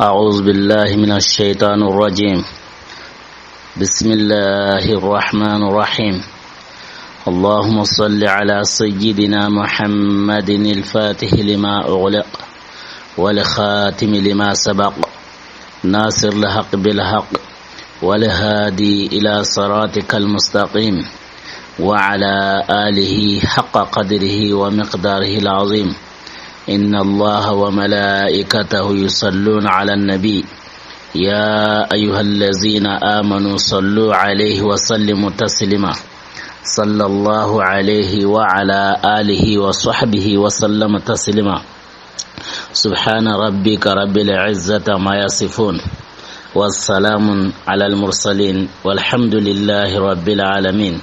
أعوذ بالله من الشيطان الرجيم. بسم الله الرحمن الرحيم. اللهم صل على سيدنا محمد الفاتح لما أغلق والخاتم لما سبق ناصر الحق بالحق والهادي إلى صراطك المستقيم وعلى آله حق قدره ومقداره العظيم. إن الله وملائكته يصلون على النبي يا أيها الذين آمنوا صلوا عليه وسلموا تسليما. صلى الله عليه وعلى آله وصحبه وسلم تسليما. سبحان ربك رب العزة ما يصفون والسلام على المرسلين والحمد لله رب العالمين.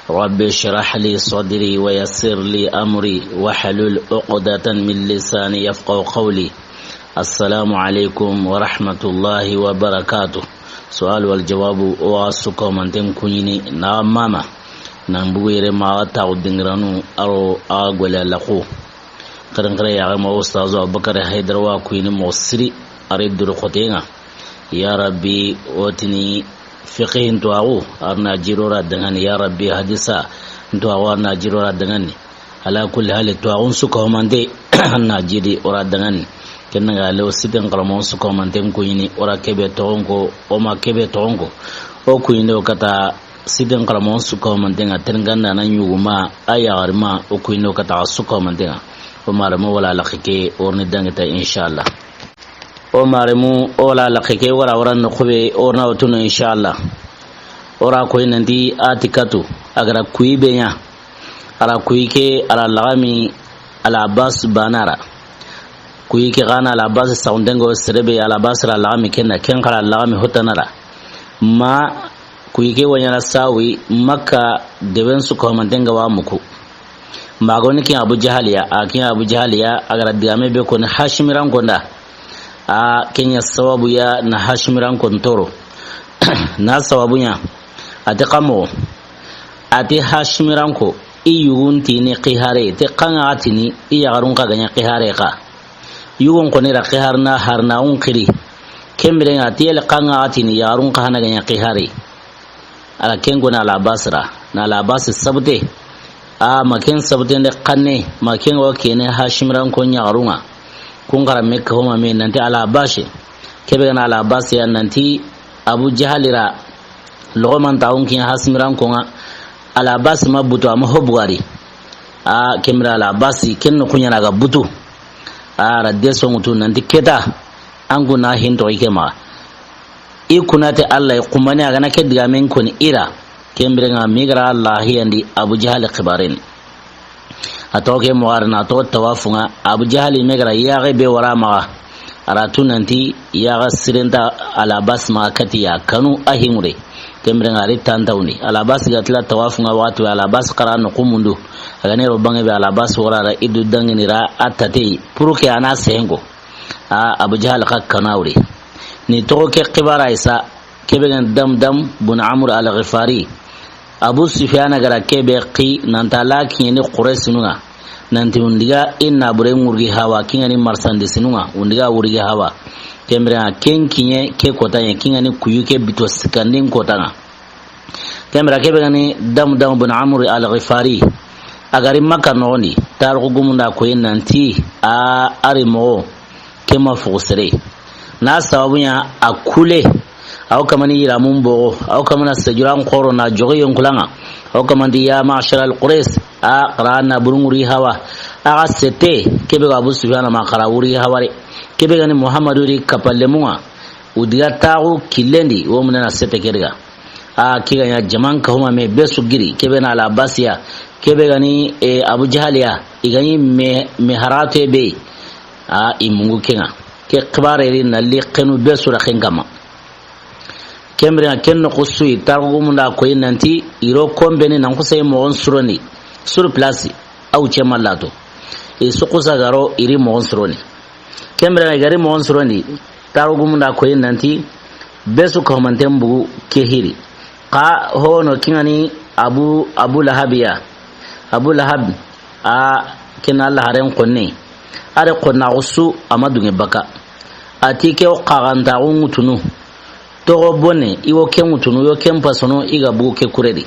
رب اشرح لي صدري ويسر لي أمري واحلل عقدة من لساني يفقهوا قولي. السلام عليكم ورحمة الله وبركاته. سؤال والجواب واسكم من تنكوني نعم ماما نبوير ما تعودنغرانو أرو أقول لكو كرنكرا يا ما أستاذ أبو بكر هيدر وكوين مصري أريد رقتينا يا ربي وتني فقه تواو أرنا جيرورا دعاني يا ربي حديثا تواو أرنا جيرورا دعاني على كل حال تواون سكوا من دي أرنا جيري أورا دعاني كنا قالوا سيدنا كلامون سكوا من تيم كويني أورا كبر تونكو أما كبر تونكو أو كويني وكتا سيدنا كلامون سكوا من تيم أترنغنا نيوما أيا أرما أو كويني وكتا سكوا من تيم ومارمو ولا لقيك أورني دعاني إن شاء الله. o maremu ola lakeke wara wara nokube orna otuno inshallah ora ko inandi atikatu agara kuibenya ala kuike ala lagami ala abbas banara kuike gana ala abbas saundengo serebe ala abbas ala lagami kenna ken kala lagami hotanara ma kuike wanyala sawi makka deben su ko mandenga wa muku magoni kin abu jahaliya akin abu jahaliya agara digame be ko hashimiran gonda a kenya sababu ya na hashimiran kontoro na sababunya ati kamo ati hashimiran ko iyunti ni qihare te qanga atini iyagarun ka ganya qihare ka yugon ko ne ra qiharna harna unkiri kembre ati el qanga atini yarun ka hana ganya qihare ala kengo na la basra na la bas sabte a maken sabte ne qanne maken wa kene hashimiran ko nyagarunga kungara mekka homa me nanti ala bashi kebe na ala basi ya nanti abu jahalira loman taun kin hasmiran konga ala basi mabuto ama hobwari a kemra ala basi kenno kunya naga butu a radde songutu nanti keta angu na hinto ikema ikunate allah kumani aga na kediga men kon ira kembre nga migra allah yandi abu jahal khibarin atoke muarna to tawafunga abu jahali megara yaga be warama aratunanti yaga sirenta ala basma katiya kanu ahimure kemre ngari tantawni ala bas gatla tawafunga watu ala bas qarano kumundu agane robange be ala bas warara idu danginira atati puruke ana sengo abu jahal kakkanauri ni toke qibara isa keben dam bun amr al ghifari abu sufyan gara kebe qi nantala kini quraysh nunga nanti undiga inna bure ngurgi hawa kingani marsandi sinunga undiga urgi hawa kembra kenkinye ke kotanye kingani kuyuke bito sikandin kotanga kembra kebe gani dam bun amr al ghifari agari makka noni tarku gumunda ko nanti a arimo kema fusre na sababunya akule au kamani ira mumbo au kamana sajuran qoro na jogi yonkulanga au kamandi ya ma'shar al-quraysh a qarana burunguri hawa a sete kebe abu sufyan ma qarawuri hawari kebe gani muhammadu ri kapallemuwa udiga tagu kilendi wo munana sete kerga a kiga ya jaman ka huma me besu giri kebe na ala basiya kebe gani abu jahaliya igani me harate be a imungu kenga ke qibare ri nalli qenu besu ra khengama kembre kenno kusui targumunda ko nanti iro kombeni nan kusay mo on suroni sur place au chemalato e sukusa garo iri mo on suroni kembre gari mo on suroni targumunda ko nanti besu ko mantembu kehiri ka hono kingani abu lahabiya abu lahab a kina Allah haren konne are konna usu amadunge baka atike o qaganta ngutunu to bone iwo ke ngutunu yo kem pasono iga buke kuredi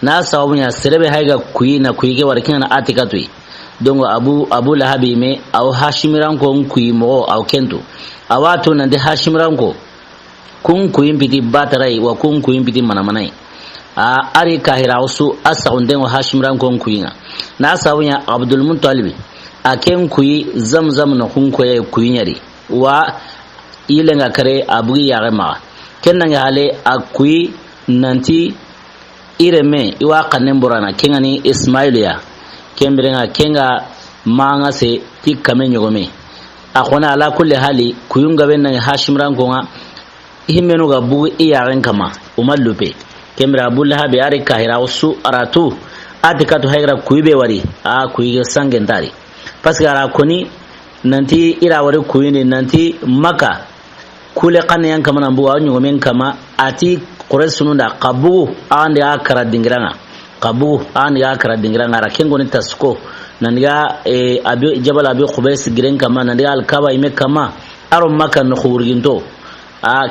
na sawabunya serebe haiga kuyi na kuyi ke warkina na atika tui dongo abu lahabi me au hashimiran ko kuyi mo au kento awatu na de hashimiran ko kun kuyi piti batarai wa kun kuyi piti manamanai ari kahira usu asawnden wa hashimiran ko kuyinga na sawabunya abdul muttalib aken kuyi zamzam na kun koye kuyi nyari wa ilenga kare abu yarema kenna hale akuyi nanti ireme iwa kanen burana kengani ismailia kembrenga kenga manga se tikame nyogome akona ala kulli hali kuyunga benna hashimran konga himenu ga bugu iyaren kama umallupe kembra abulla habe ari kahira usu aratu adikatu hayra kuybe wari kuyige sangendari paske ara koni nanti ira wari kuyini nanti maka kule kanne yan kama nambu wa nyogome kama ati Quraysununda qabu andi akara dingiranga ara kengo ni tasko nandiga abi jabal abi khubais giren kama nandiga alkaba ime kama aro maka no khurginto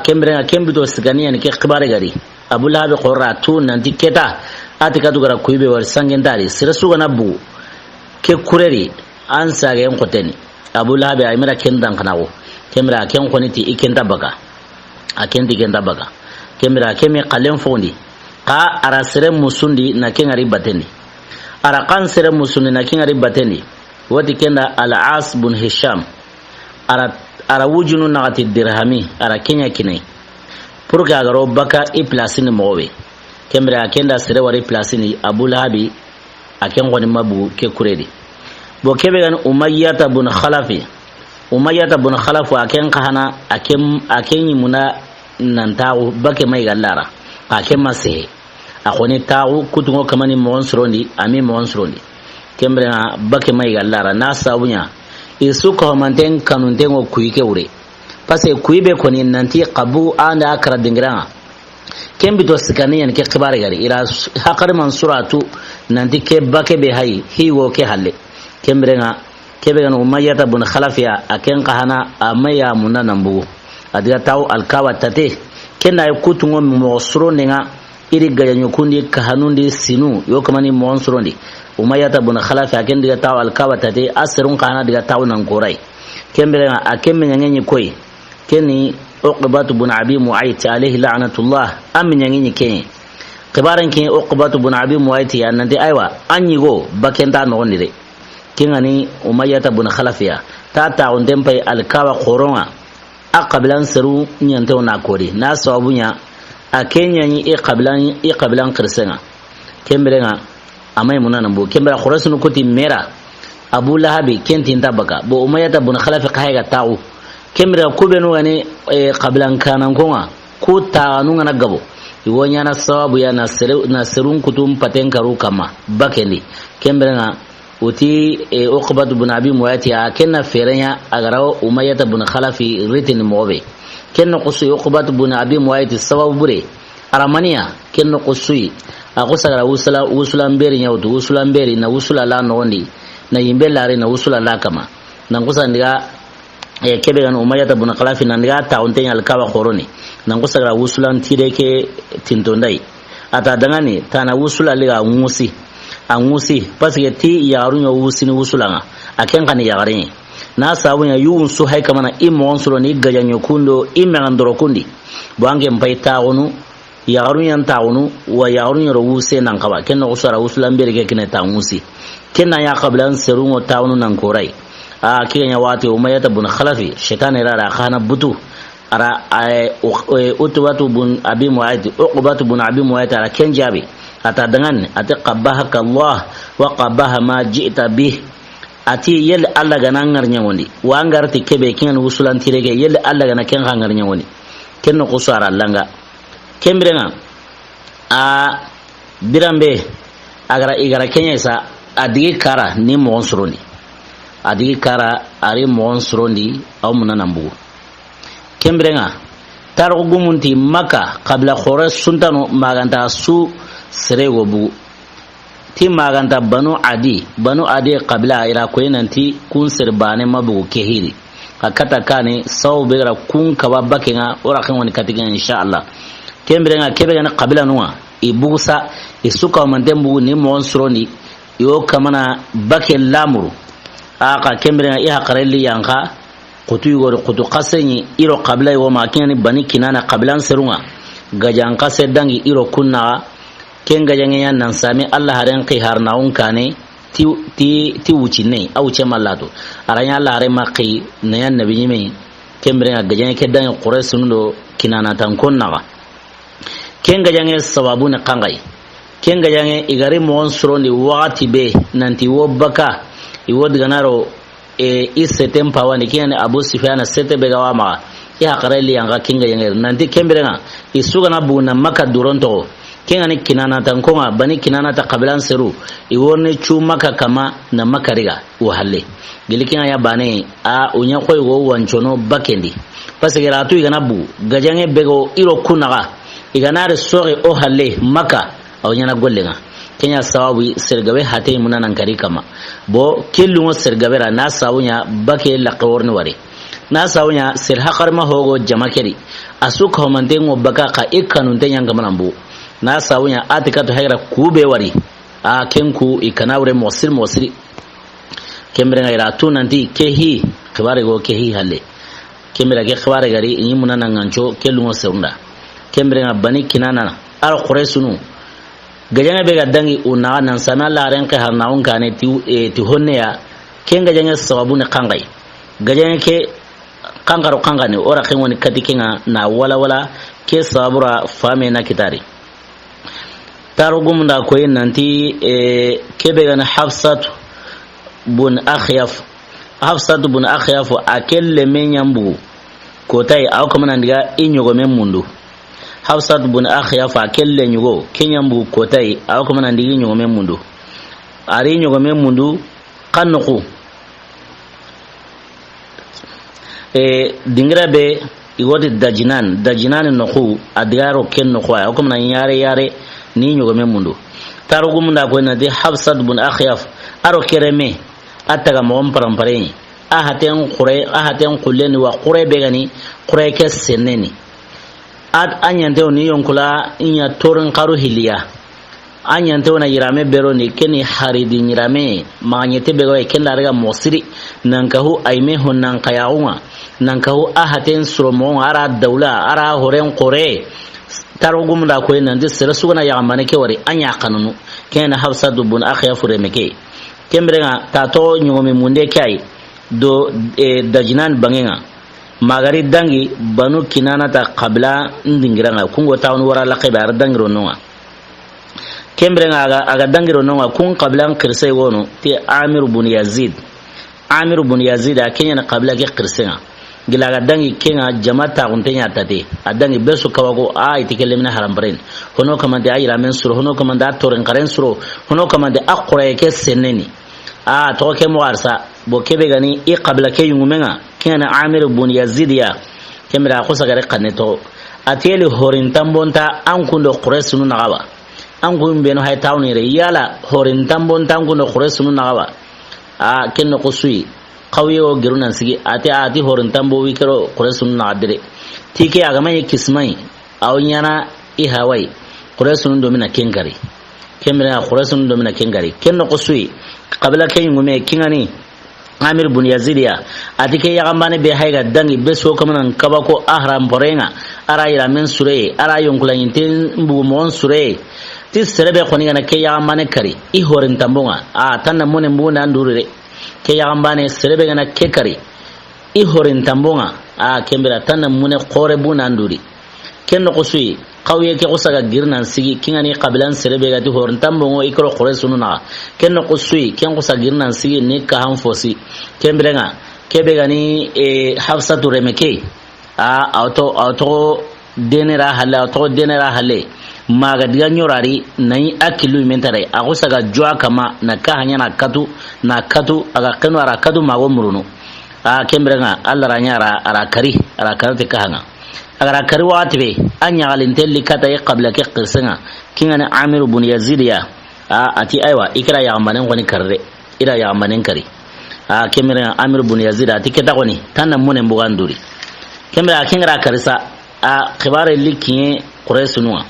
kembrenga kembito sigania ni ke khibare gari abul habe quratu nanti keta ati kadu gara kuibe war sangendari sirasu gana bu ke kureri ansa ga en koteni abul habe ay kendan kanawo kembra ken koniti ikenda baga akendi kenda baga kemira kemi qalen fondi ka ara sere musundi na kengari bateni ara kan sere musundi na kengari bateni wati kenda al-as bun hisham ara wujunu nagati dirhami ara kenya kinai purga garo baka i plasini mowe kemira kenda sere wari plasini abu lahabi aken goni mabu ke kuredi bo kebe gan umayyata bun khalafu aken kahana aken yimuna nan tawo bake mai gallara ake mase akoni tawo kutungo kamani monsrondi ami monsrondi kembra bake mai gallara na sabunya isu ko manten kanun dengo kuike ure pase kuibe koni nanti qabu anda akra dingranga kembito sikani yan ke khibare gari ira hakar mansuratu nanti ke bake be hay hiwo ke halle kembrenga kebe gan umayyata bun khalafiya aken kahana amaya munanambu adiga taw alkawa tate kenna kutungo mosro nenga iri gayanyo kundi kahanundi sinu yo kamani monsrondi umayyata bun khalafi aken diga taw alkawa tate asrun kana diga taw nan korai kembere akemme nyanyenyi koi keni uqbatu bun abi muayt alayhi la'natullah am nyanyenyi kenye kibaran ken uqbatu bun abi muayt ya nande aywa anyigo bakenta no ndire kingani umayyata bun khalafiya ta ondem pay alkawa qoronga aqablan saru nyanto na kori na sawabunya akenya ni iqablan qirsenga kembrenga amay munana bo kembra khurasun kuti mera abu lahabi kentin tabaka bo umayyata bun khalafi qahega tawu kembra kubenu gani qablan kanan konga ku taanu ngana gabo iwonya na sawabu ya nasirun kutum paten karu kama bakendi kembrenga uti uqbatu bun abi muayati akenna ferenya agaraw umayyata bun khalafi ritin mobe kenno qusu uqbatu bun abi muayati sababu bure aramania kenno qusui aqusagara usulan beri nyawtu usulan beri na usula la nondi na yimbe lare na usula la kama nan kusandiga kebe gan umayyata bun khalafi nan diga taunten alkawa khoroni nan kusagara usulan tireke tintondai ata dangani tana usula liga ngusi angusi pasike ti yarunya wusini wusulanga aken kan yagare na sabunya yun su hay kamana imonsuro ni gajanyo kundo imangandoro kundi bange mpaita onu yarunya taunu wa yarunya ro wuse nan kaba ken no usara wusulan berge ken tangusi ken na ya qablan serungo taunu nan korai kenya wati umayyata bun khalafi shaitan rara khana butu ara utbatu bun abi muayt uqbatu bun abi muayt ara ken jabi ata dengan ati qabbahaka Allah wa qabbaha ma ji'ta bih ati yel alla gana ngarnya woni wa ngarti kebe kin wusulan tirege yel alla gana ken ngarnya woni ken ko sara langa kembrenga birambe agara igara kenya sa adigi kara ni monsrondi adigi kara ari monsrondi aw munanambu kembrenga taro gumunti maka qabla khore suntano maganta su serego bu ti maganta banu adi qabla ira ko nanti kun serbane mabu kehiri akata kane saw begra kun kaba bakenga ora kan woni katiga insha Allah kembrenga kebega na qabila nuwa ibusa isuka mandembu ni mon suroni yo kamana bakel lamuru aka kembrenga iha qareli yanka kutu yugor kutu qasenyi iro qabila yo makini bani kinana qabilan serunga gajan qase dangi iro kunna ken gajange yan nan sami Allah haren qihar naun kane ti wucine au ce mallado aranya Allah hare maqi nayan nabi yimi kembrenga gajange ke dangi quraysundo kinana tan kunna ken gajange sababu ne kangai ken gajange igari mon suroni wati be nanti wobaka iwod ganaro isetem pawani kene Abu Sufyan sete be gawama ya qareli yanga ken gajange nanti kembrenga isuga na buna maka duronto kengani kinana tankonga bani kinana ta qabilan seru iwone chu maka kama na makariga wahalle gilikinga ya bane a unya koy go wanchono bakendi pasegera tu igana bu gajange bego iro kunaga iganare sore o halle maka aw nyana gollenga kenya sawabu sergabe hate munanan kari kama bo kellumo sergabera na sawunya bake laqorni wari na sawunya sir hakarma hogo jamakeri asuka homandengo baka ka ikanu tenya ngamanambu na sawunya atikatu hayra kube wari a kenku ikanawre mosiri kembrenga ira tunanti kehi khibare go kehi halle kembra ge khibare gari yimuna nangancho kellumo serunda kembrenga bani kinana al quraysunu gajanga be gadangi una nan sana la ren ka harnaun kane ti honneya ken gajanga sababu ne kangai gajanga ke kangaro kangane ora ken woni katikenga na wala ke sabura fame na kitari tarugum da koyin nanti kebe gana Hafsat bun Akhyaf akelle menyambu kotai au kuma nan diga inyogo men mundu Hafsat bun Akhyaf akelle nyugo kenyambu kotai au kuma nan diga inyogo men mundu ari inyogo men mundu kannuku dingira be igoti dajinan nuku adigaro ken nuku au kuma nan yare ni nyugo men mundu tarugum da ko na de Hafsat bun Akhyaf aro kereme ataga mo parampare ahaten kuleni wa qure begani qure ke seneni ad anyante oni yonkula inya torun qaru hiliya anyante ona yirame bero ni keni haridi yirame manyete bego e ken larga mosiri nankahu aime honnan qayauma nankahu ahaten suromo ara daula ara horen qure tarugum da ko nan de sera sugana ya amane ke wari anya kanunu kena Hafsat bun Akhyaf remeke kembrenga tato nyome munde kai do dajinan bangenga magari dangi banu kinana ta qabla ndingiranga kungo tawon wara la khibar dangiro nonga kembrenga aga dangiro nonga kun qabla qirsay wono ti Amir bun Yazid akenya na qabla ke qirsenga gilaga dangi kenga jamata untenya tate adangi besu kawago itikelemina harambren hono kamande ayira men suro hono kamande atoren karen suro hono kamande akura ke seneni to ke mo arsa bo kebe gani qabla ke yumumenga kena Amir bun Yazid ya kemra ko sagare kaneto ateli horin tambonta an kundo quraysu nagawa an gumbe no hay tawni re yala horin tambonta an kundo quraysu nagawa kenno ko sui qawiyo girunan sigi ati horin tambo wikero quraysu nagadire tike agamay kismai awnyana ihawai quraysu domina kengari kemra quraysu domina kengari kenno ko sui qabla kay ngume kingani Amir bun Yazid ya atike yagambane be hayga dangi beso kamanan kabako ahram borenga ara ira men sure ara yonkulan tin mbu mon sure ti serebe khoniga na ke yagambane kari I horin tambonga tanna monen mbuna ndurire ke yagambane serebe gana ke kari I horin tambonga kembira tanna mune qore buna nduri kenno qusui qawiye ke qusaga girnan sigi kingani qabilan serebe gati horin tambongo ikro qore sununa kenno qusui ken qusaga girnan sigi ne ka han fosi kembrenga kebe gani Hafsatu remeke auto denera halle maga diga nyorari nai akilu mentare agusaga jwa kama na kahanya na katu aga kenu ara katu mago muruno kembrenga Allah ranyara ara karate kahanga agara kari watibe anya galintelli kata qabla ke qirsenga kingana Amir bun Yazid ya ati aywa ikra ya amanen woni karre ira ya amanen kari kemira Amir ibn Yazid atiketa goni tanna munen buganduri kemira kingra karisa khibare likiye quraysunwa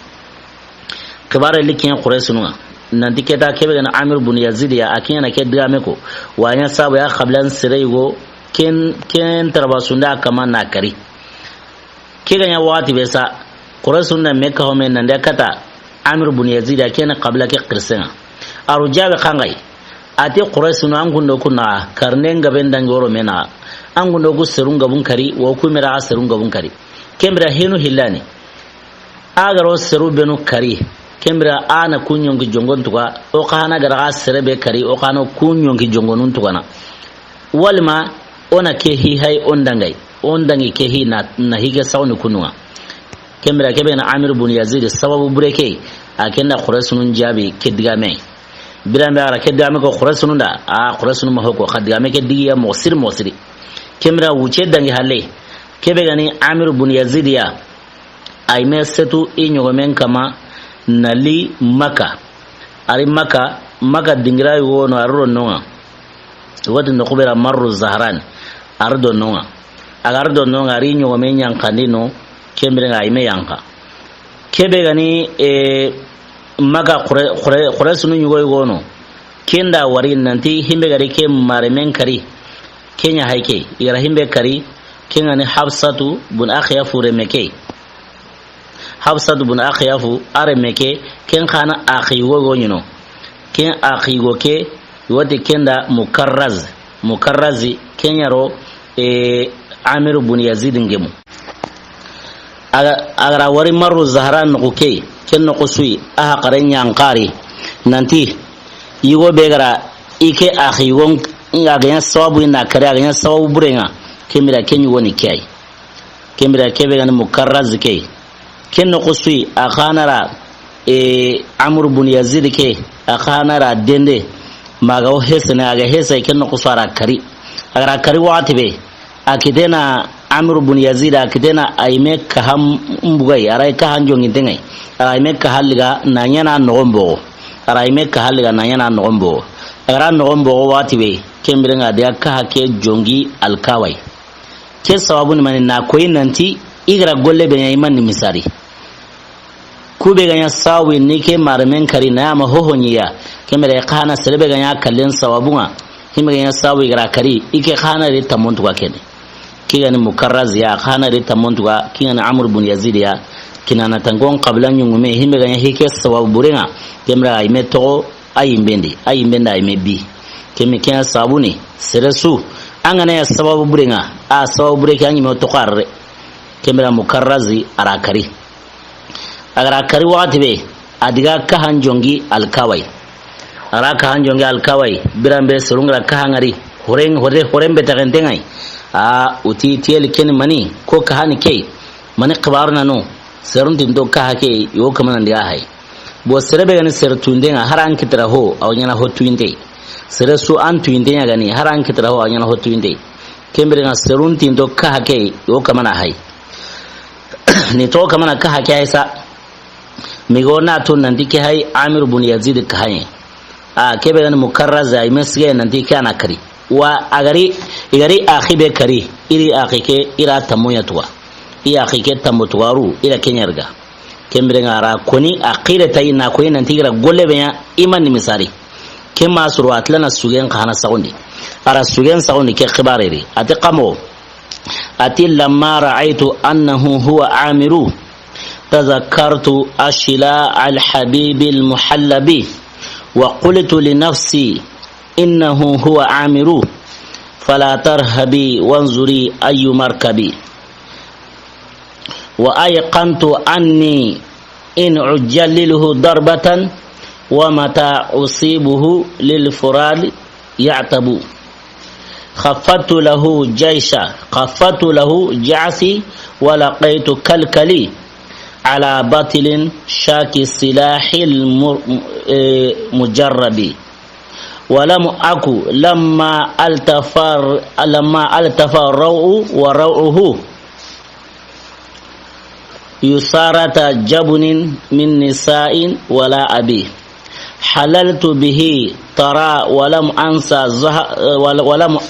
khibare likiye quraysunwa nan tiketa kebe na Amir ibn Yazid ya akinya ke digame ko wanya sabu ya qablan siraygo ken tarbasunda kama na kari kiganya wati besa quraysunna mekka ho men nan da kata Amir ibn Yazid ya ken qabla ke qirsena arujabe kangai ati quraysunu angundo kuna karnen gaben dangoro mena angundo gu serunga bunkari wa kumira serunga bunkari kembra hinu hillani agaro seru benu kari kembra ana kunyongi jongon tuka o kana gara serebe kari o kana kunyongi jongonun tukana walma ona ke hi hay ondangi ke hi na hige sawni kunwa kembra kebe na Amir ibn Yazid sababu bureke akenda quraysunu jabi kedigame birambe ara kedigame ko quraysunu da quraysunu ma hoko kedigame ke diya mosiri kembra wuce dangi halle kebe gani Amir ibn Yazid ya ay mesetu inyogomen kama nali maka ari maka dingira yono arro nonga wadi no kubera marru zahran ardo nonga agardo nonga ari inyogomen yankandino kembere ay me yanka kebe gani maka quraysunu nyugo yono kenda wari nanti himbe gari ke maremen kari kenya haike ira himbe kari kenga ni Hafsatu bun Akhyafu remeke Hafsatu bun Akhyafu aremeke ken khana akhigo gonyino ken akhigo ke wote kenda mukarrazi kenyaro Amir bun Yazid ngemu agara wari marru zahran ko ke ken no qusui qaren yankari nanti yigo begara ike akhigo ngaganya sawabu ina kare aganya sawabu burenga kemira kenyu woni kai kemira kebe gan mukarraz kai kenno qusui akhanara Amr ibn Yazid ke akhanara dende maga o hesena aga hesa kenno qusara kari agara kari watibe akidena Amr ibn Yazid akidena ayme kaham mbugai aray kahan jongi tengai ayme kahaliga nanyana nogombo arayme kahaliga nanyana nogombo agara nogombo watibe kembirenga dia kaha ke jongi alkawai ke sababu ni mani na koyi nanti igra golle be iman ni misari kube ganya sawi ni ke marmen kari na ma hohonyiya kemere kana serbe ganya kallen sababunga himbe ganya sawi igra kari ike kana re tamuntu kwa kene kigani mukarraz ya kana re tamuntu kwa kigani Amr ibn Yazid ya kinana tangon qabla nyungume himbe ganya hike sababu burenga kemra ayme to ayimbende ayme bi kemi kya sabuni seresu angana ya sababu burenga sababu bureke anyi me to qarre kemra mukarrazi arakari agarakari watibe adiga kahan jongi alkawai araka hanjongi alkawai birambe surungra kahangari horembe tagentengai uti tiel ken mani ko kahani ke mani qabarna no serun tindo kahake yo kamana ndiga hay bo serebe gani sertundenga haran kitra ho awnyana ho tuinde seresu an tuinde gani haran kitra ho awnyana ho tuinde kembere na serun tindo kahake yo kamana hay ni to kamana kahake haysa migona to nandike hay Amir ibn Yazid kahaye kebe gani mukarraza imesge nandike anakari wa igari akhibe kari iri akhike ira tamoya tuwa iya akhike tamotuwaru ira kenyarga kembere ngara koni akhire tayina ko ina tigira golle be iman ni misari kema suru atlana sugen khana saundi ara sugen saundi ke khibariri atiqamo ati lamma ra'aytu annahu huwa amiru tadhakkartu ashila al-habib al-muhallabi wa qultu li nafsi innahu huwa amiru fala tarhabi wanzuri ayu markabi wa ayqantu anni in ujjalliluhu darbatan wa mata usibuhu lil furad ya'tabu khaffatu lahu ja'si wa laqaitu kalkali ala batilin shaki silahil mujarrabi ولم أكو لما التفى الروع وروعه يسارة جبن من نساء ولا أبي حللت به ترى ولم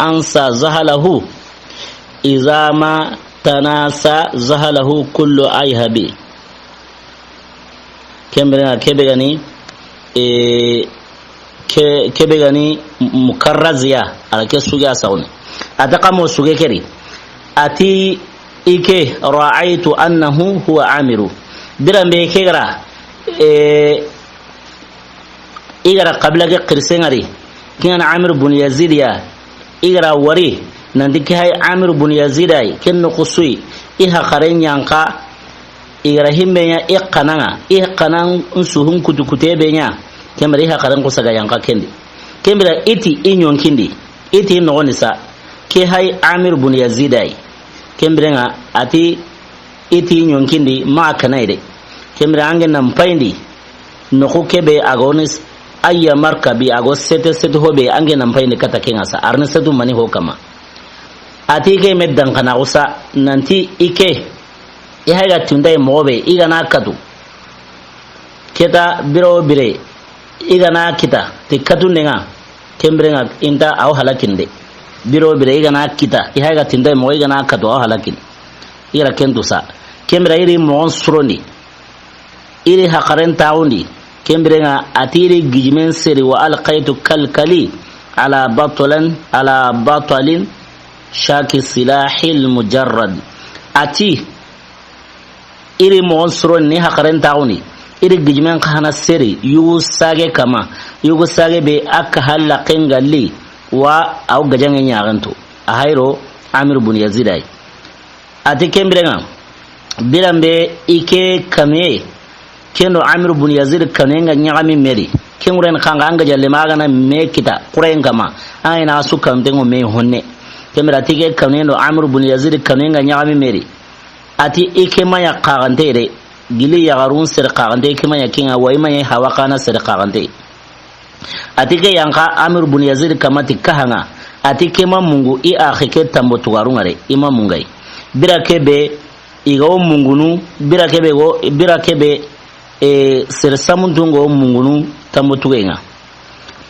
أنسى زهله إذا ما تناسى زهله كل أيهبي kebe gani mukarraziya alake suga sauni ataqamu suge keri ati ike ra'aytu annahu huwa amiru birambe kegara igara qabla ke qirsengari kina amir bun yazid ya igara wari nandiki hay amir bun yazid ay ken qusui iha qarenyanka igara himmenya iqanan unsuhun kutukutebe nya kembere ha qaran ko saga yanka kendi kembere iti inyon kindi iti no nisa ke hay amir bun yazid ay kembere nga ati iti inyon kindi ma kanaide kembere angen nam payndi no ko kebe agonis ayya markabi agos sete hobe angen nam payndi kata kenga sa arne setu mani ho kama ati ke meddan kana usa nanti ike ihaiga tundai mobe igana kadu keta biro bire igana kita tikatu nenga kembrenga inta aw halakinde biro bire igana kita ihaiga tundai mo igana kadu aw halakin ira kendusa kembra iri mon suroni iri haqaren taundi kembrenga atiri gijmen seri wa alqaitu kalkali ala batalin shaki silahil mujarrad ati iri mon suroni ni haqaren taundi iri gijmen kahana seri yugu sage kama yugu sage be aka halla kengalli wa aw gajange nyaganto ahayro amir bun yazidai ati kembrenga birambe ike kame kendo amir bun yazid kanenga nyagami meri kenguren kanga anga jalle magana me kita kuren kama ayna su kamtengo me honne kembra tike kanendo amir bun yazid kanenga nyagami meri ati ike maya qagantere gili ya garun sir qagante kima ya kinga wa ima ya hawakana sir qagante atike yanka amir bun yazid kamati kahanga atike mamungu I akhike tambo tugarungare ima mungai birakebe igo mungunu birakebe sir samuntungo mungunu tambo tugenga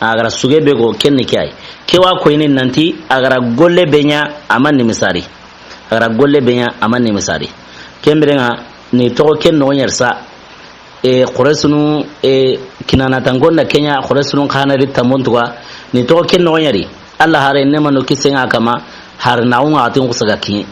agara sugebe go kenni kai kewa ko inin nanti agara golle benya amanni misari kembrenga ni to ken no yersa quresunu kinana tangonda kenya quresunu khana ri tamontuwa ni to ken no yari Allah hare ne mano kisenga kama har naunga atin kusaga ki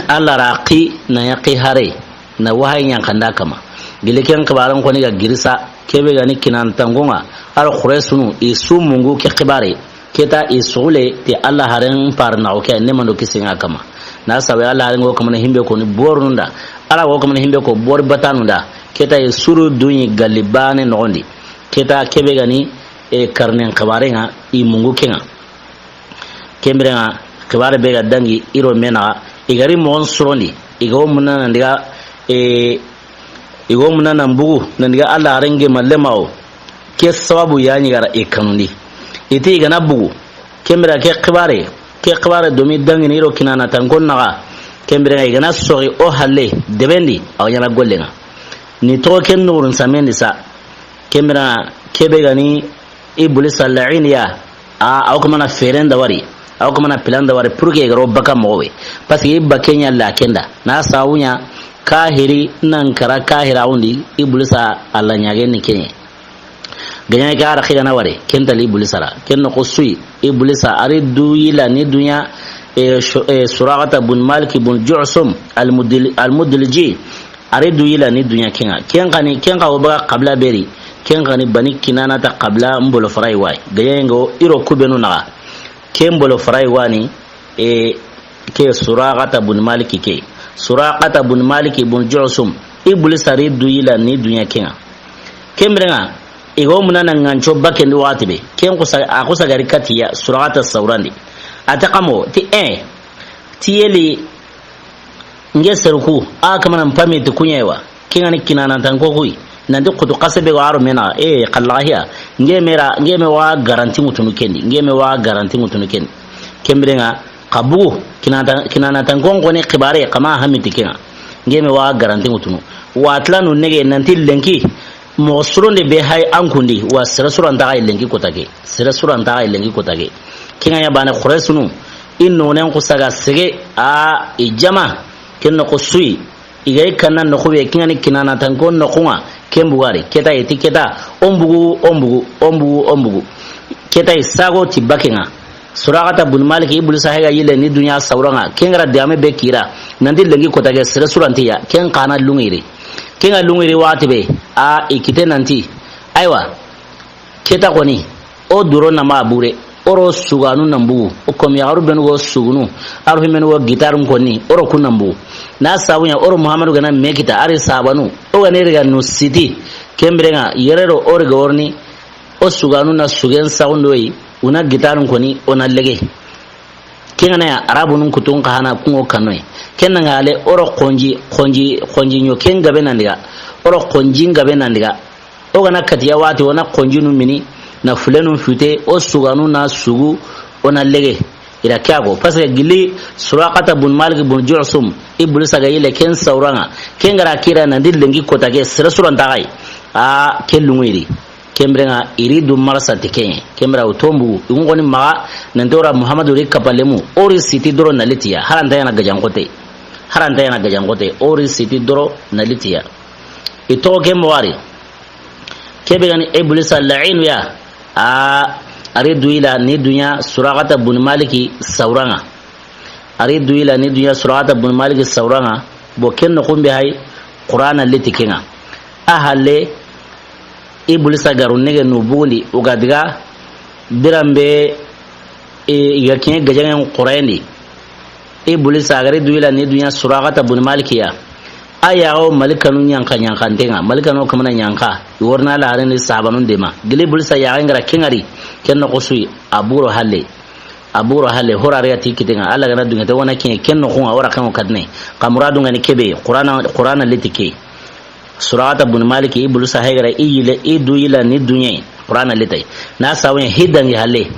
Allah raqi na yaqi hare na wahay nyan kanda kama gileken kabaran ko ni ga girsa kebe gani kinana tangonga ar quresunu isu mungu ke khibare keta isule te Allah haren par na oke ne mano kisenga kama na sabe Allah ngo kamana himbe ko ni bornunda ala go kamana himbe ko bor batanunda keta e suru duyi galibane nondi keta kebe gani karnen kabarenga I mungu kenga kembrenga kabare bega dangi iro mena igari mon surondi igo munana ndiga igo munana mbugu ndiga Allah renge mallemao ke sababu yani gara kanundi iti igana bugu kembra ke kabare domi dangi niro kinana tangon naga kembere igana sori o halle debendi awanyana gollenga ni to ken nurun samendi sa kembera kebe gani iblis al-la'in ya aw kuma ferenda wari aw kuma pilanda wari purke garo baka mowe pasi bakenya la kenda na sawunya kahiri nan kara kahira undi iblis Allah nyage ni kenye ganya ka ara khina wari kenta li iblis ara kenno qusui iblis aridu ila ni dunya suraqata bun malik bun ju'sum al-mudliji aridu ila ni dunya kenga oba qabla beri kenga ni bani kinana ta qabla mbolo farai wai gayengo iro kubenu na kembolo farai wani ke suraqata bun malik bun ju'sum iblis aridu ila ni dunya kenga kembrenga igo munana ngancho bakendi watibe kengo akusa gari katiya suraqata saurandi atakamo tiyeli ngeseruku akamana mpami tukunyewa kingani kinana tankokui nandi kutu kasabe waro mena qallahiya ngeme wa garanti mutunu kendi kembrenga qabu kinana tankongo ne khibare kama hamiti kenga ngeme wa garanti mutunu watlanu nege nanti lenki mo suronde be hay ankundi wa sira suran ta lengi kotake sira suran ta lengi kotake kinga ya bana khresunu inno nen ko saga sege a ijama kenno ko sui igay kanan no khube kinga ni kinana tan ko no khunga kembugari keta etiketa ombugu keta isago tibakenga suraqata bun malik ibul sahiga yile ni dunya sauranga kengara diame be kira nandi lengi kotake sira surantiya ken kana lungiri kenga lungiri wati be a ikite nanti aiwa keta koni o duro na mabure oro suganu nambu o komi aru benu go sugunu aru himenu go gitarum koni oro kunambu na sawunya oro muhammadu gana mekita ari sabanu o gane riga no siti kembrenga yerero orga orni o suganu na sugen sawndoi una gitarum koni ona lege kenga na arabu nun kutun kahana kungo kanoi kenna ngale oro konji nyo kenga benandiga oro konji ngabe nandiga o gana katiya wati wana konji nu mini na fulenu fute o suganu na sugu ona lege ila kyago parce gili suraqata bun malik bun ju'sum ibnu sagayile ken sauranga ken gara kira na dillengi kota ke sira suran tagai a kellungiri kembrenga iridu marasa tikenye kembra utombu ngoni ma nandora muhammadu rikapalemu ori siti doro nalitia haranta yana gajangote ori siti doro nalitia ito kemwari kebegani iblis al-la'in ya aridu ila ni dunya suraqata bun maliki sauranga aridu ila ni dunya suraqata bun maliki sauranga bo ken no kumbe hay qur'ana litikenga ahalle ibulisa garu nege no bugundi ugadiga birambe yakin gajangen qur'ani ibulisa aridu ila ni dunya suraqata bun maliki ya ayawo malikanu nyankantenga malikanu kamana nyanka worna la harin sahabanun dema gile bulsa ya ngara kengari kenno qosui aburo halle horare ya tikitenga alla gana dunga te wona kenno ko awara kan kadne kamuradu ngani kebe qur'ana litike surata bun maliki ibulsa haygara iyile idu ila ni dunye qur'ana litai na sawen hidangi halle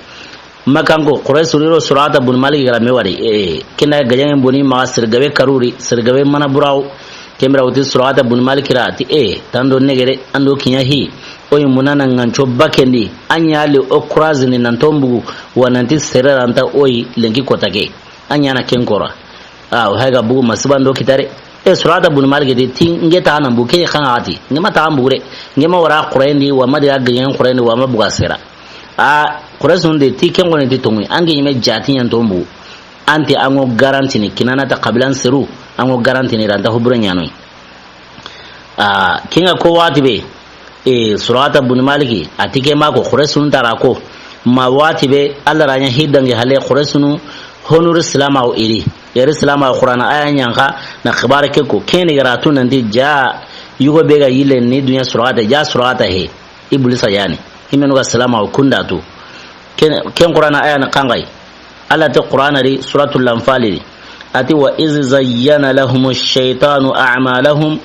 makango quraisuriro surata bun maliki gara mewari kina gajangen boni ma sirgawe karuri sirgawe mana buraw kemra uti surata bun malikira ati tando negere ando kinyahi oy munana ngancho bakendi anyale okrazini nantombugu wananti seraranta oy lengi kotake anyana kenkora haga bu masbando kitare surata bun malikiti tingeta nambu ke khangati ngema tambure ngema wara qurayni wa madiya ganyen qurayni wa mabuga sera quraysunde tikengone titongui ange nyime jati yantombu anti ango garanti ni kinana ta qabilan seru ango garanti ni ranta hubure nyanoi kinga ko wati be surata bun maliki atike mako quraysun tarako ma wati be alla ranya hidangi hale quraysunu honur islam au iri yar islam au qur'ana ayan yanka na khabar ke ko kene garatu nandi ja yugo bega yile ni dunya surata he iblis ayani himenu islam au kundatu ken qur'ana ayan kangai alla ta qur'ana ri suratul anfal ati wa iz zayyana lahum ash-shaytanu a'malahum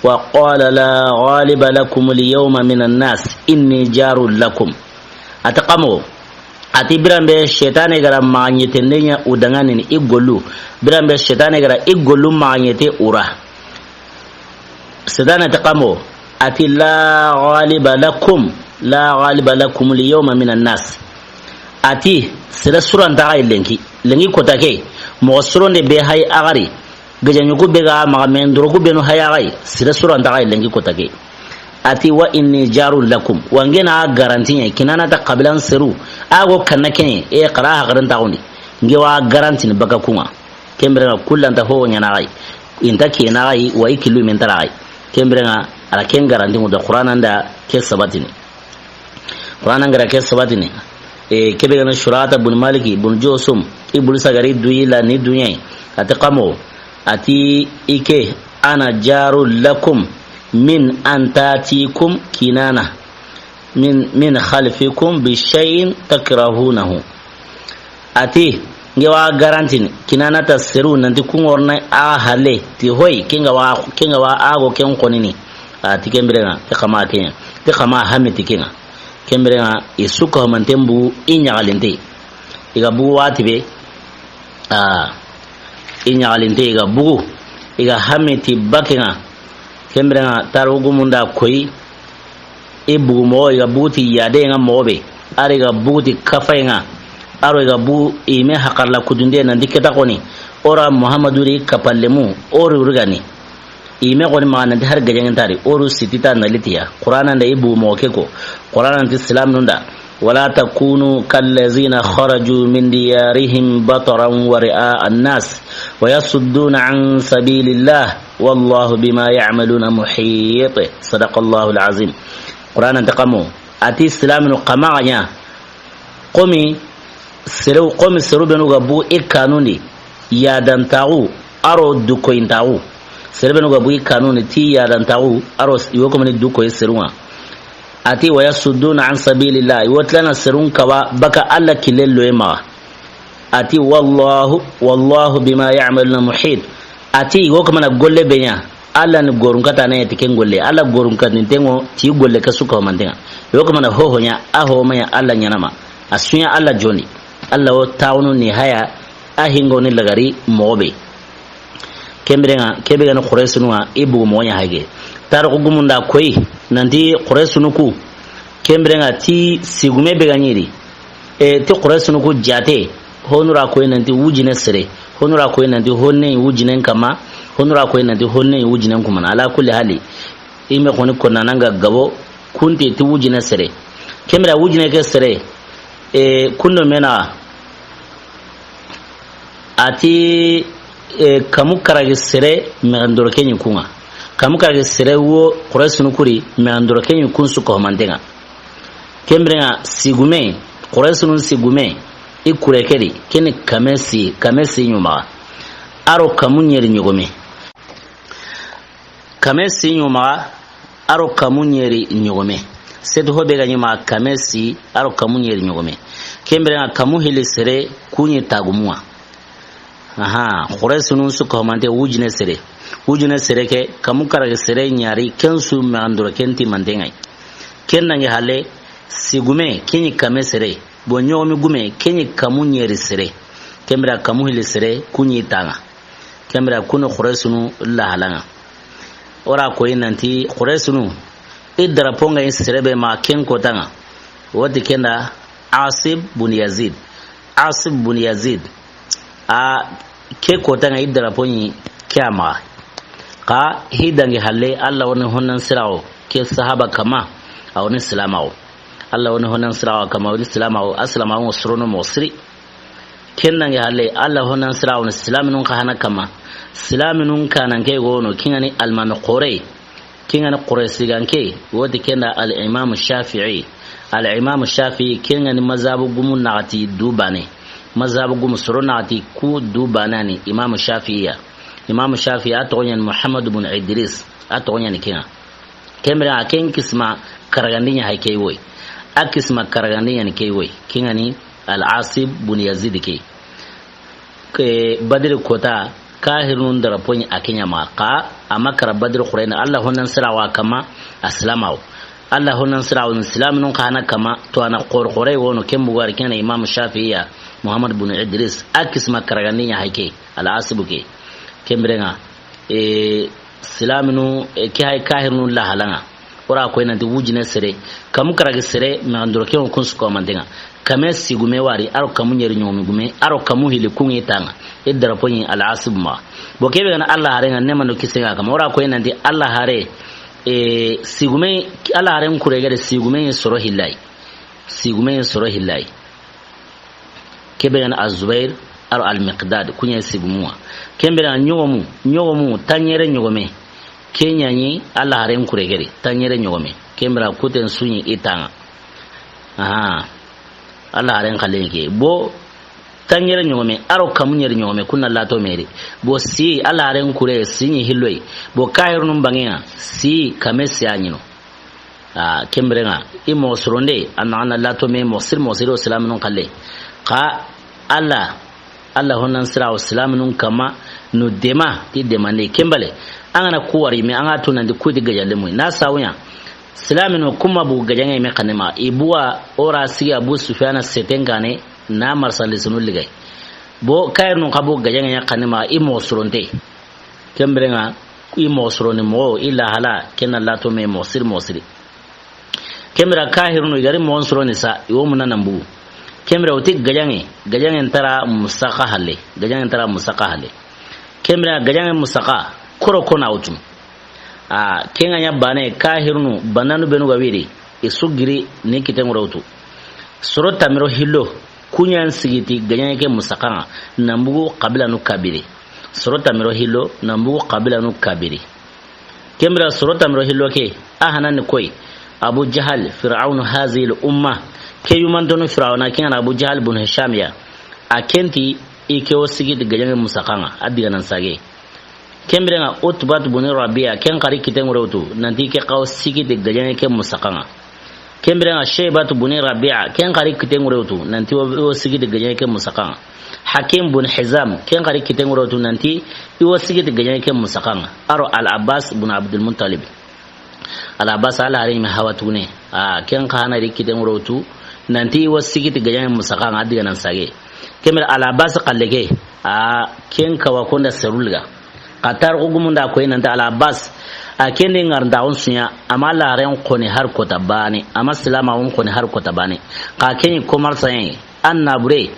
wa qala la ghaliba lakum al-yawma minan nas inni jarul lakum ataqamu ati birambe shaytane gara maanyete nenya udangani ni igolu birambe shaytane gara igolu maanyete ura sadana taqamu ati la ghaliba lakum al-yawma minan nas ati sira suran ta lengi kotake mo suronde be hay agari gajanyu ko be ga ma men duro ko be no hay agari sira suran ta lengi kotake ati wa inni jarul lakum wangena garantinya kinana ta qabilan siru ago kanake qara garan ta undi ngewa garantin baka kuma kembere kullanta ho nyana gai inta ke na gai wa ikilu men tara gai kembere ala ken garantin da qur'anan da ke sabatini qur'anan gara ke sabatini kebe gana shurata bun maliki bun josum ibul sagari duila ni dunyai ataqamo ati ike ana jarul lakum min antatikum kinana min khalfikum bi shay'in takrahunahu ati ngewa garantin kinana tasiru nanti kungorna a hale ti hoy kinga wa ago ken konini ati kembrenga te kama kenya te kama hamiti kinga kembrenga isuka mantembu inyagalente iga bugu watibe inyagalente iga bugu iga hamiti bakenga kembrenga tarugu munda koi ibu mo ga buti yade nga mobe ari ga buti kafainga aro ga bu ime hakarla kudunde nan diketa koni ora muhammadu ri kapallemu oru urgani ime koni ma nan har gajen tari oru sitita na litiya qur'ana da ibu mo keko qur'ana da islam nunda wala takunu kallazina kharaju min diyarihim bataran wa ri'a an-nas wa yasudduna an sabilillah wallahu bima ya'maluna muhit sadaqallahu al-azim qur'ana taqamu ati islam no qamanya qomi seru benu gabu ikanuni ya dantawu aro duko intawu seru benu gabu ikanuni ti ya dantawu aro yoko mani duko serunga ati wa yasudduna an sabilillah watlana serun kawa baka alla kilello ema ati wallahu bima ya'maluna muhit ati yoko mana golle benya alla ni gorun kata na yatiken golle alla gorun kan tengo ti golle kasuka mandenga yoko mana hohonya aho maya alla nyanama asunya alla joni alla wo tawnu ni haya ahingo ni lagari mobe kembrenga no quraysunwa ibu monya hage tar ko gumunda koy nanti quraysunuku kembrenga ti sigume be ganyiri ti quraysunuku jate honura koy nanti wujine sere honura koy nanti honne wujinen kama honura koy nanti honne wujinen kuma ala kulli hali ime koni konna nanga gabo kunti ti wujine sere kembra wujine ke sere kunno mena ati kamu karage sere megandoro kenyi kunga kamu karage sere wo quraysun kuri megandoro kenyi kunsu ko mandenga kembrenga sigume quraysun sigume ikure kedi keni kamesi nyuma aro kamu nyeri nyogome kamesi nyuma aro kamu nyeri nyogome setu hobe ga nyuma kamesi aro kamu nyeri nyogome kembrenga kamu hili sere kunyi tagumwa quraysunun su ko mante wujine sere ke kamu karage sere nyari kensu mandoro kenti mandengai kennange hale sigume kenyi kame sere bonyomi gume kenyi kamu nyeri sere kembra kamu hili sere kunyi tanga kembra kuno quraysunu la halanga ora ko inanti quraysunu idra ponga sere ma ken ko tanga wadi kenda asib bun yazid a ke ko tanga idra poni kyama ka hidange halle Allah woni honnan sirawo ke sahaba kama awni salamawo Allah woni honnan sirawo kama woni salamawo aslama wa surono mosri kennange halle Allah honnan sirawo ni salaminun ka hana kama salaminun kanan ke gono kingani alman qore kingani quraysi ganke wodi kenda al imam shafi'i kingani mazhabu gumun nagati dubane mazhabu gum suronati ku dubanani imam shafi'i atonya muhammad ibn idris atonya ni kinga kemra aken kisma karagandinya haykey woy akisma karagandinya ni kay woy kinga ni al asib ibn yazid ke badr kota kahirun daraponya akenya maqa amakara badr qurayna allah honan sirawa kama aslamaw allah honan sirawa islamun kana kama to ana qorqoray wono kembu war kinga imam shafi'i muhammad ibn idris akisma karagandinya hayke al asib ke kembrenga silaminu ki hay kahirnu la halanga ora ko ina de wujine sere kamu karage sere me andoro ke on kunsu ko mandenga kame sigume wari aro kamu nyeri nyomi gume aro kamu hili kungi tanga idara poni al asib ma bo kebe gana allah harenga nema no kisenga kama ora ko ina de allah hare sigume allah haren kurege de sigume soro hillai kebe gana azubair aro al miqdad kunya sigumwa kembera nyogomu tanyere nyogome kenyanyi alla haren kuregeri tanyere nyogome kembera kuten sunyi itanga alla haren khalenge bo tanyere nyogome aro kamunyere nyogome kunna lato meri bo si alla haren kure sinyi hiloi bo kairnum bangena si kamesi anyino kembera imo soronde anana lato me mosiro salamun kalle ka Allah honan sira wa salamun kama no dema ti demane kembale angana kuwari me anga tunan di kudi gajalle mu na sawunya salamun kuma bu gajanga me kanema ibuwa ora siga Abu Sufyan setengane na marsal sunul ligay bo kayrnu qabu gajanga ya kanema imo suronte kembrenga imo suroni mo illa hala kenna lato me mosiri kemra kahirnu igari mon suro ni sa iwo mun nambu kemra uti gajange tara musaka halle kemra gajange musaka koro kona utum kenga nya bane kahirnu bananu benu gawiri isugiri ni kitengura utu suro tamiro hillo kunyan sigiti gajange ke musaka nambu qabila nu kabiri suro tamiro hillo nambu qabila nu kabiri kemra suro tamiro hillo ke ahanan koy abu jahal fir'aun hazihi al-umma ke yumandonu fir'auna kin abu jahal bun hisham ya akenti ike osigi de gajange musakanga adiga nan sage kembrenga utbat bun rabi'a ken qari kitengurautu nanti ke qaw sigi de gajange ke musakanga kembrenga shaybat bun rabi'a ken qari kitengurautu nanti osigi de gajange ke musakanga hakim bun hizam ken qari kitengurautu nanti osigi de gajange ke musakanga aro al-abbas bun abdul muttalib al-abbas ala harim hawatune ken kana rikite murotu nanti wasigiti gajan musaka adiga nan sage kemer al-abbas qallege ken kawa konda serulga qatar ugumunda ko nan ta al-abbas ken ngar daun sunya amala ren koni har ko tabani ama salama won koni har ko tabani ka ken komar sayen annabure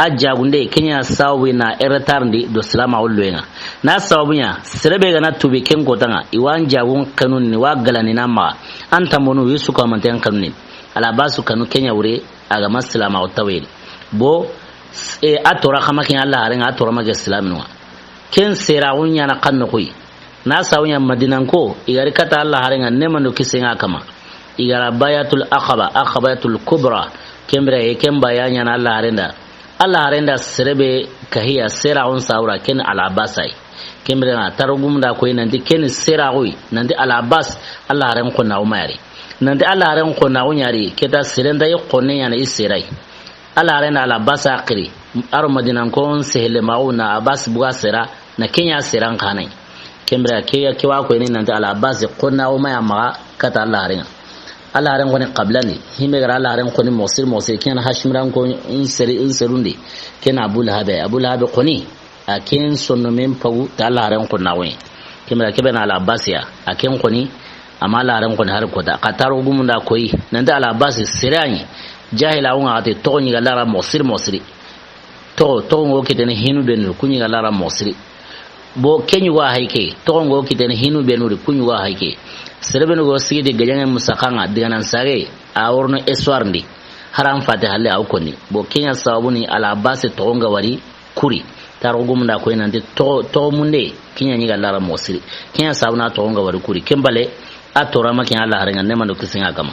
ajagunde kenya sawi na eratarndi do salama ulwenga na sawabunya serebe gana tubi ken gotanga iwan jagun kanun ni wa galani nama anta monu yusu ko manten kanun ala basu kanu kenya wure aga maslama utawil bo atora kama ken Allah harin atora maga islaminwa ken serawunya na kanno koy na sawunya madinan ko igari kata Allah harin neman do kisenga kama igara bayatul aqabatul kubra kembre ken bayanya na Allah harinda Allah harenda serebe kahiya seraun saura ken al-abbasai kemre na tarugum da koy nanti ken serawi nanti al-abbas Allah haren ko na umari nanti Allah haren ko na unyari keta serenda yi konne yana isirai Allah harenda al-abbas akiri aro madinan ko sehle mauna abbas buga sera na kenya seran kanai kemre keya kiwa ko ni nanti al-abbas ko na umaya ma kata Allah haren Allah ran woni qablani hime gara Allah ran koni mosir ken hashimran ko inserundi ken abul habe koni aken sonno men pagu ta Allah ran ko nawe kemra kebena al abbasiya aken koni amma Allah ran koni har ko da qataru gumunda koyi nan da al abbasi sirani jahila won ate to ni gara ran mosiri to ngo kitene hinu ben kunyi gara ran mosiri bo kenyu wa haike to ngo kitene hinu benuri kunyu wa haike serebenu go sigi gajange musakanga diganan sage a worno eswarndi haram fate halle aw konni bo kenya sabuni ala base tonga wari kuri tarugum da ko nanti to munde kenya nyiga lara mosiri kenya sabuna tonga wari kuri kembale atora ma kenya Allah harenga nemando kisinga kama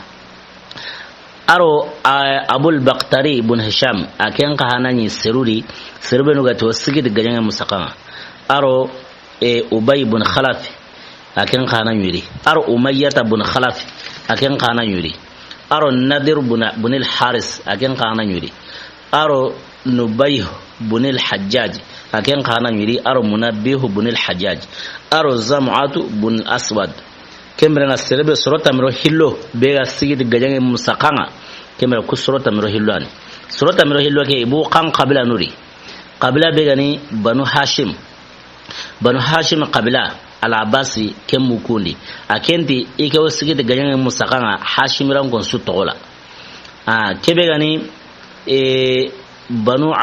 aro abul baqtari ibn hisham aken ka hanani seruri serebenu ga to sigi gajange musakanga aro ubay ibn khalaf aken kana yuri aro umayyah ibn khalaf aken kana yuri aro nadir ibn al-haris aken kana yuri aro nubayh ibn al-hajjaj aken kana yuri aro munabbih ibn al-hajjaj aro zam'atu ibn aswad kemrena serebe surata miro hillo bega sigid gajange musakanga kemra ku surata miro hillo ani surata miro hillo ke ibu kan qabila nuri qabila bega ni banu hashim qabila al-abbasi ken mukundi akenti ike wasigi de gajange musakanga hashimiran gon su tola kebe gani banu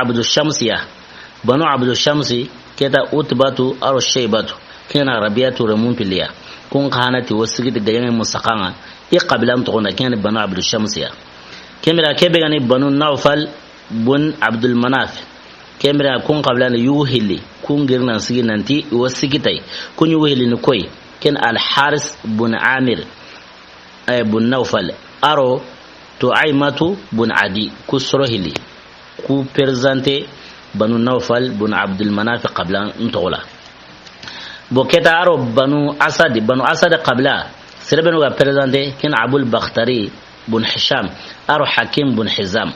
abdu shamsi keta utbatu aro shaybatu kena rabiatu ramun piliya kun kanati wasigi de gajange musakanga qabilam to na ken banu abdu shamsiya kemira kebe gani banu nawfal bun abdul manaf kemira kun qablana yuhili kun girnan sigi nanti wasigitai kun yuhili ni koy ken al haris bun amir bun nawfal aro to aimatu bun adi ku sorohili ku presente banu nawfal bun abdul manaf qabla ntola boketa aro banu asad qabla serebenu ga presente ken abul bakhtari bun hisham aro hakim bun hizam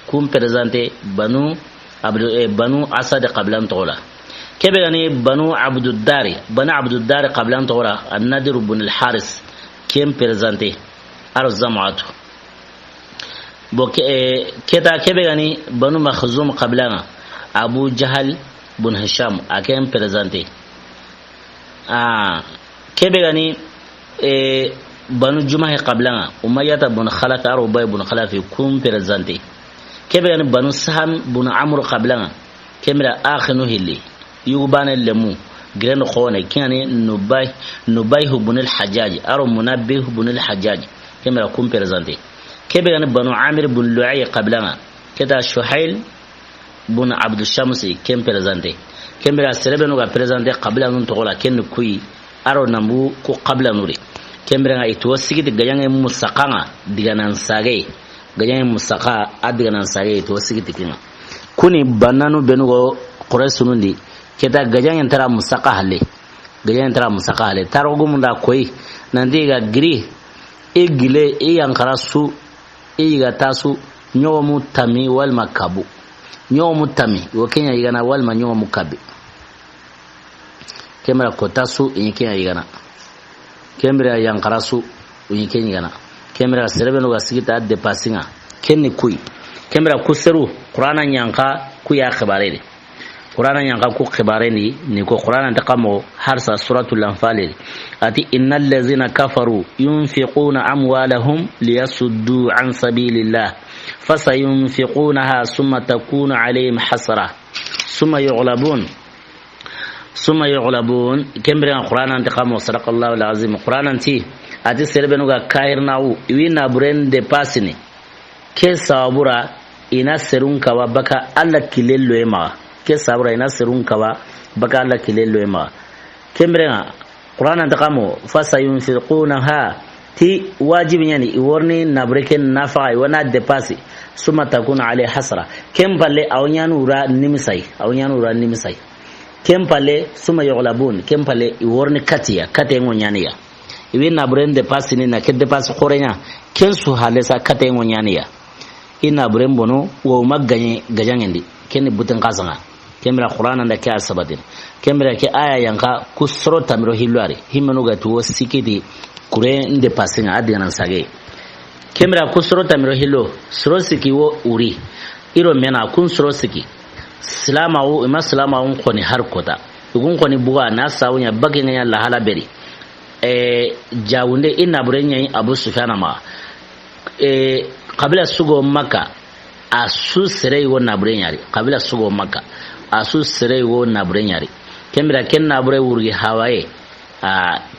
kun presente banu asad qablan tola kebe gani banu abduddari qablan tola an-nadir ibn al-haris kem presente aro zam'atu keta kebe gani banu makhzum qablana abu jahal bun hisham akem presente kebe gani banu jumahi qablanga umayyata bun khalaf aro bay bun khalaf kum presente kebe yani banu saham bun amr qablanga kemira akhinu hilli yubana lemu gren khone kani nubay bun al hajjaj aro munabbih bun al hajjaj kemira kum presente kebe yani banu amir bun lu'ay qablanga keta shuhail bun abdul shamsi kem presente kemira serebenu ga presente qabla nun to la ken kuyi aro nambu ko qabla nuri kemira ga ito sigiti gayange musaqanga diganan sage gayange musaqa adiganan sage ito sigiti kinga kuni bananu benugo quraysunundi keta gayange tara musaqa halle gayange tara musaqa halle tarogo munda koyi nandi ga giri igile yankara su iga tasu nyomu tami wal makabu nyomu tami wakenya igana wal ma nyomu kabi kemera kotasu inyikenya igana kemera yankarasu inyikenya igana kemera serebeno ga sigita de passinga kenni kuy kemera kuseru qur'ana nyanka ku ya khibarene qur'ana nyanka ku khibareni ni ko qur'ana taqamo harsa suratul anfal ati innal ladzina kafaru yunfiquna amwalahum liyasuddu an sabilillah fasayunfiqunaha summa takunu alayhim hasra summa yughlabun kembere qur'ana taqamo sadaqallahu alazim qur'ana ti ati serbenu ga kairnawu iwina burende pasini ke sabura ina serun kawa baka alla kilello ema ke sabura ina serun kawa baka alla kilello ema kembere qur'ana taqamo fasayunfiqunaha ti wajibi yani iworni nabreken nafa wana depasi suma takuna ale hasra kembale awnyanura nimisai kempale suma yughlabun kempale iworni katiya kate ngonyaniya iwi nabren depasi ni na ke depasi khorenya kensu halesa kate ngonyaniya ina bren bono wo maganye gajangendi ken butun qasanga kemra qur'ana nda kya sabatin kemra ke aya yanka kusro tamiro hilwari himenu ga tuwo sikidi kure inde pasinga adina sage kemra kusro tamiro hilo sro siki wo uri iro mena kun sro siki silamawo ima silamawo koni har kota ugun koni buga na sawunya bagin ya la hala beri jawunde ina burenya abu sufyan ma qabila sugo makka asu sere wo na burenyari qabila sugo makka asu sere wo na burenyari kemira ken na bure wurgi hawaye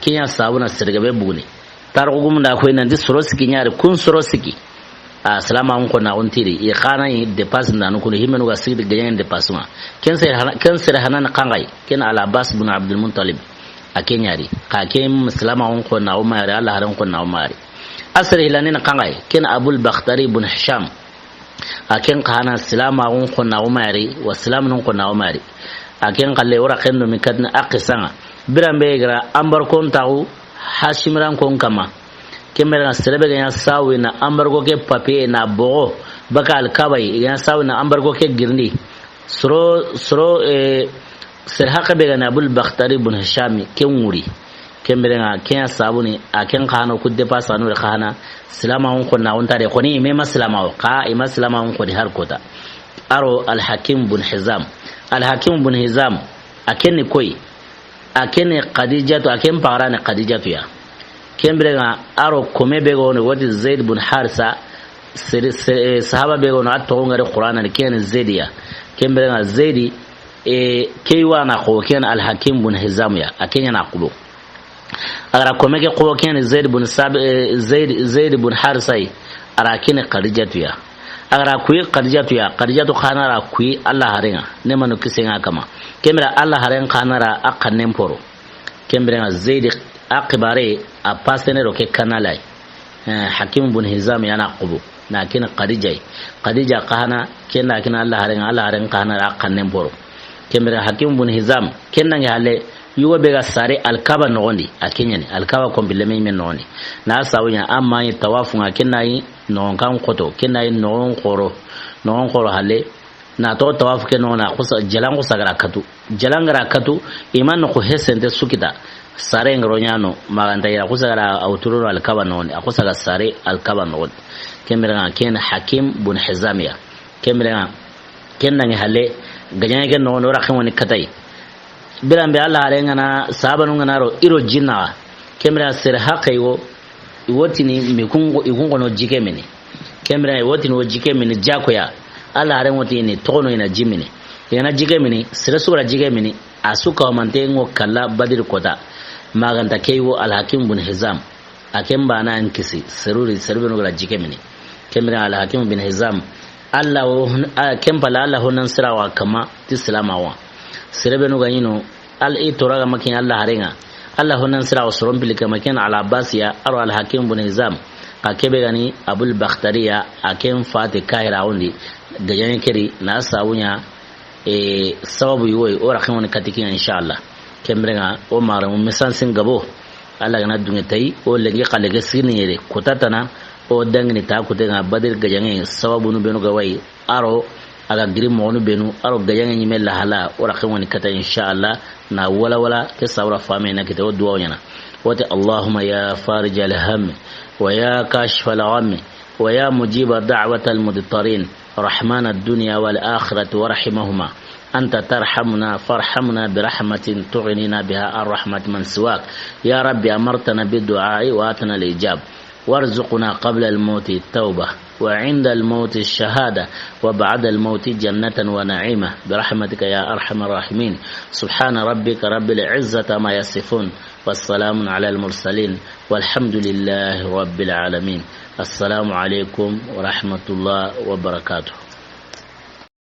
kinya sawuna sergabe buguni tarugum da ko nan di sorosiki nyari kun sorosiki salama on ko na on tiri e khana yi depass nan ko himenu ga sidi ganyen depassuma ken sere hanan kangai ken ala bas bin abdul muttalib akenyari ka ken salama on ko na o mari Allah haran ko na o mari asri hilanin kangai ken abul bakhtari bin hisham aken khana salama on ko na o mari wa salamun ko na o mari aken kalle wora kendo mi kadna aqisanga birambe gra ambar kon tawu hashimran kon kama kemera serebe ga sawi na ambargo ke papier na bogo baka alkabai ga sawi na ambargo ke girni sro ser hakabe ga nabul bakhtari ibn hisham kenwuri kemera ga ken sabuni aken khano kudde pasanu khana salama on ko na on tare ko ni me maslama ka ima salama on ko di har kota aro al hakim ibn hizam aken ni koy aken khadijatu aken parane khadijatu ya kembrega aro kome bego no wati zaid bin harisa sahaba bego no atto ngare qur'ana ni ken zaidiya kembrega zaidi keiwa na ko ken al hakim bin hizam ya akenya na kubo agara kome ke ko ken zaid bin harisa ara ken khadijatu ya agara kuyi khadijatu khanara kuyi allah harenga ne manu kisenga kama kembra allah haren khanara akanem poro kembrega zaidi akibare a pasenero ke kanalai hakim bin hizam yana qubu na kin khadija kahana kenna kin Allah haren kahana akannen boro kemira hakim bin hizam kenna ngale yuwa be ga sare alkaba nogondi akenyani alkaba kombile me men noni na sawunya amma yi tawafu nga kenna yi non kan koto kenna yi non koro hale na to tawafu ke nona kusa jalangu sagara katu iman ko hesente sukita sare ngronyano maganda ya kusagara autoro alkaba noni akusaga sare alkaba noni kemira ken hakim bin hizamiya kemira kenna ngi hale ganyane ken no rakhan woni katai birambe Allah arenga na sabanu ngana ro iro jinna kemira sir haqayo wotini mikungo no jike mini kembra wotini wo jike mini jakoya ala haren wotini tono ina jimini yana jike mini sira sura jike mini asuka mantengo kala badir kota maganta kaywo al hakim bin hizam akem bana ankisi siruri no jike mini kembra al hakim bin hizam Allah wo kembala Allah honan sirawa kama tislamawa sirbe no ganyino al itoraga makin Allah harenga Allah honan sirawa soron bilika makin al abbasiya aro al hakim bin hizam akebe gani abul bakhtariya akem fati kahira undi gajani kiri na sawunya sababu yoy ora khawani katikin inshallah kembrenga o mara mu misan sin gabo Allah gana dunga tay o legi qalege sinire kutatana o dangni ta kutenga badir gajani sababu nu benu gawai aro aga grim mo nu benu aro gajani nyimel hala ora khawani kata inshallah na wala ke sawra fami na kitaw duwa nyana wati Allahumma ya farij al-ham ويا كاشف الغم ويا مجيب دعوة المضطرين رحمن الدنيا والآخرة ورحمهما أنت ترحمنا فارحمنا برحمة تغنينا بها الرحمة من سواك يا رب أمرتنا بالدعاء وآتنا الإجاب وارزقنا قبل الموت التوبة وعند الموت الشهادة وبعد الموت جنة ونعيمة برحمتك يا أرحم الراحمين سبحان ربك رب العزة ما يصفون والسلام على المرسلين والحمد لله رب العالمين السلام عليكم ورحمة الله وبركاته.